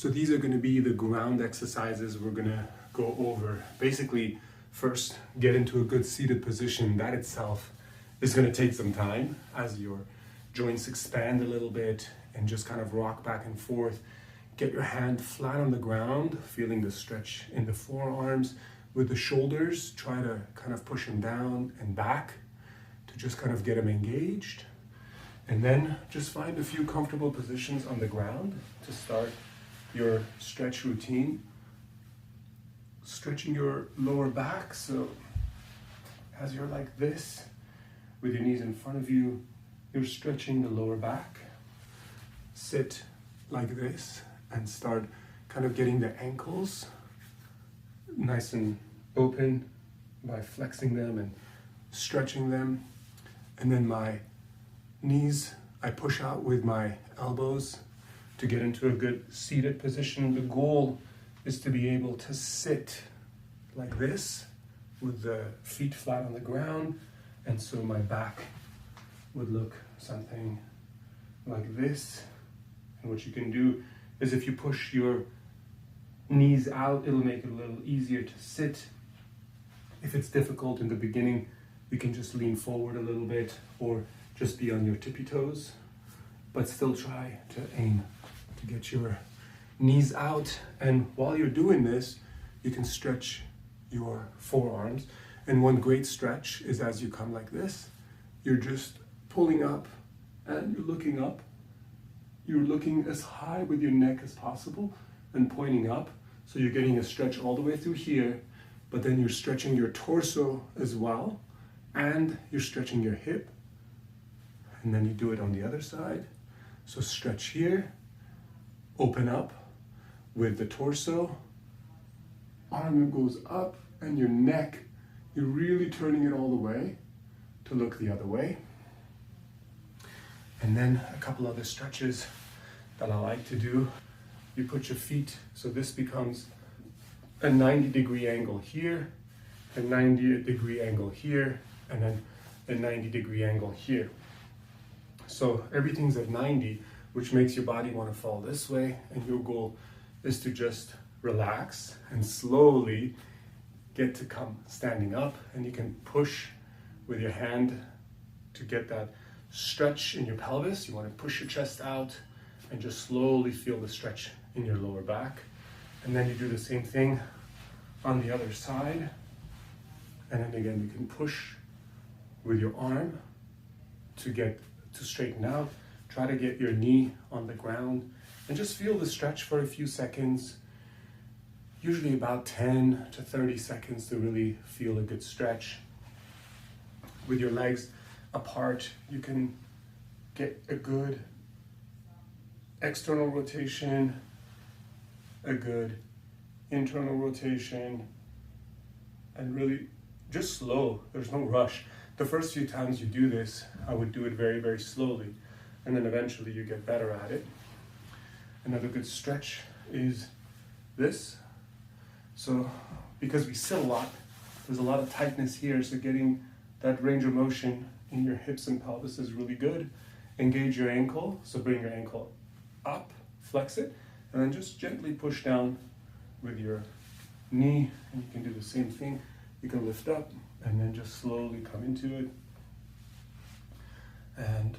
So these are going to be the ground exercises we're going to go over. Basically, first get into a good seated position. That itself is going to take some time as your joints expand a little bit and just kind of rock back and forth. Get your hand flat on the ground, feeling the stretch in the forearms. With the shoulders, try to kind of push them down and back to just kind of get them engaged. And then just find a few comfortable positions on the ground to start your stretch routine. Stretching your lower back, so as you're like this, with your knees in front of you, you're stretching the lower back. Sit like this and start kind of getting the ankles nice and open by flexing them and stretching them. And then my knees, I push out with my elbows to get into a good seated position. The goal is to be able to sit like this with the feet flat on the ground, and so my back would look something like this. And what you can do is if you push your knees out, it'll make it a little easier to sit. If it's difficult in the beginning, you can just lean forward a little bit or just be on your tippy toes, but still try to aim to get your knees out. And while you're doing this, you can stretch your forearms. And one great stretch is as you come like this, you're just pulling up and you're looking up. You're looking as high with your neck as possible and pointing up. So you're getting a stretch all the way through here, but then you're stretching your torso as well, and you're stretching your hip. And then you do it on the other side. So stretch here, open up with the torso, arm goes up, and your neck, you're really turning it all the way to look the other way. And then a couple other stretches that I like to do. You put your feet, so this becomes a 90-degree angle here, a 90-degree angle here, and then a 90-degree angle here. So everything's at 90, which makes your body want to fall this way, and your goal is to just relax and slowly get to come standing up, and you can push with your hand to get that stretch in your pelvis. You want to push your chest out and just slowly feel the stretch in your lower back. And then you do the same thing on the other side. And then again, you can push with your arm to straighten out. Try to get your knee on the ground and just feel the stretch for a few seconds. Usually about 10 to 30 seconds to really feel a good stretch. With your legs apart, you can get a good external rotation, a good internal rotation, and really just slow. There's no rush. The first few times you do this, I would do it very, very slowly, and then eventually you get better at it. Another good stretch is this. So because we sit a lot, there's a lot of tightness here, so getting that range of motion in your hips and pelvis is really good. Engage your ankle, so bring your ankle up, flex it, and then just gently push down with your knee, and you can do the same thing. You can lift up and then just slowly come into it. And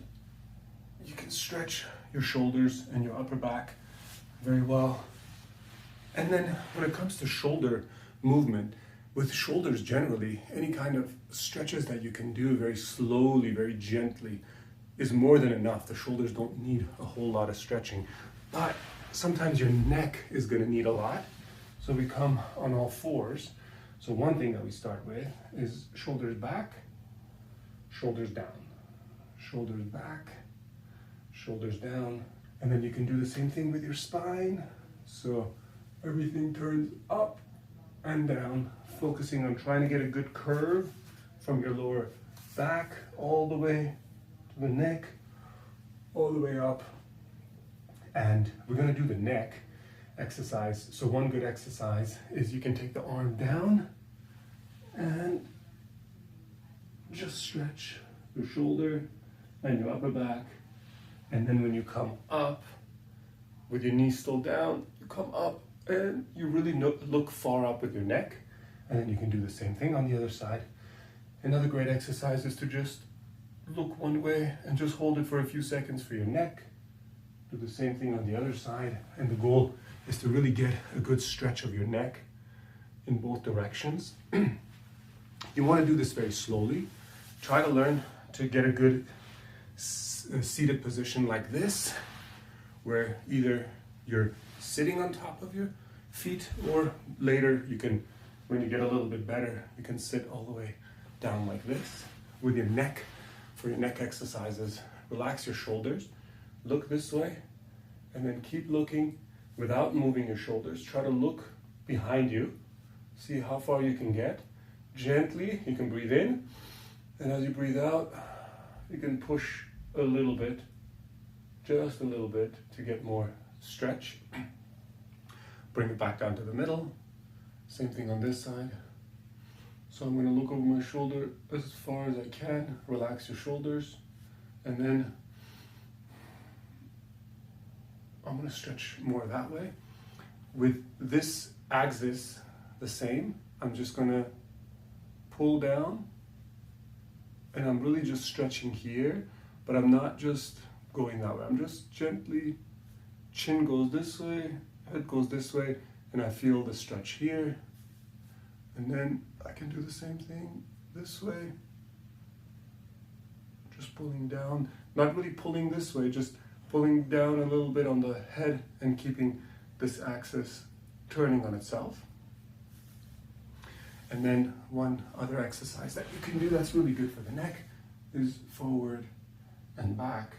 you can stretch your shoulders and your upper back very well. And then when it comes to shoulder movement, with shoulders generally, any kind of stretches that you can do very slowly, very gently, is more than enough. The shoulders don't need a whole lot of stretching, but sometimes your neck is going to need a lot. So we come on all fours. So one thing that we start with is shoulders back, shoulders down, shoulders back, shoulders down. And then you can do the same thing with your spine. So everything turns up and down, focusing on trying to get a good curve from your lower back all the way to the neck, all the way up. And we're going to do the neck exercise. So one good exercise is you can take the arm down and just stretch your shoulder and your upper back. And then when you come up with your knees still down, you come up, and you really look far up with your neck, and then you can do the same thing on the other side. Another great exercise is to just look one way and just hold it for a few seconds for your neck. Do the same thing on the other side, and the goal is to really get a good stretch of your neck in both directions. You want to do this very slowly. Try to learn to get a good seated position like this, where either you're sitting on top of your feet, or later you can, when you get a little bit better, you can sit all the way down like this with your neck. For your neck exercises, relax your shoulders, look this way, and then keep looking without moving your shoulders. Try to look behind you, see how far you can get. Gently, you can breathe in, and as you breathe out, you can push a little bit, just a little bit, to get more stretch. Bring it back down to the middle. Same thing on this side. So I'm going to look over my shoulder as far as I can. Relax your shoulders, and then I'm going to stretch more that way. With this axis the same, I'm just going to pull down, and I'm really just stretching here, but I'm not just going that way. I'm just gently, chin goes this way, head goes this way, and I feel the stretch here. And then I can do the same thing this way, just pulling down, not really pulling this way, just pulling down a little bit on the head and keeping this axis turning on itself. And then one other exercise that you can do that's really good for the neck is forward and back.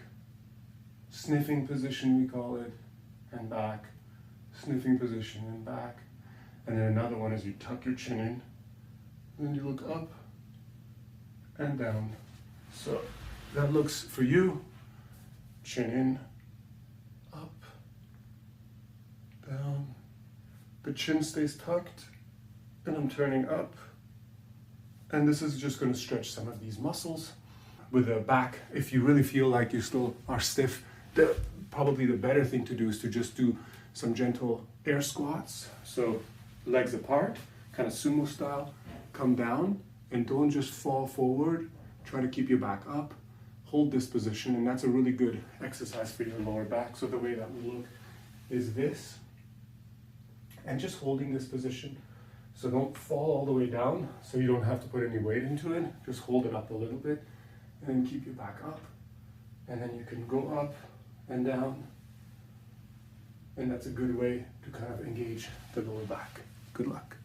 Sniffing position, we call it, and back. Sniffing position and back. And then another one is you tuck your chin in, and then you look up and down. So that looks for you, chin in, up, down. The chin stays tucked, and I'm turning up. And this is just going to stretch some of these muscles. With the back, if you really feel like you still are stiff, probably the better thing to do is to just do some gentle air squats. So legs apart, kind of sumo style, come down, and don't just fall forward. Try to keep your back up. Hold this position, and that's a really good exercise for your lower back. So the way that would look is this, and just holding this position. So don't fall all the way down, so you don't have to put any weight into it. Just hold it up a little bit, and then keep your back up. And then you can go up and down. And that's a good way to kind of engage the lower back. Good luck.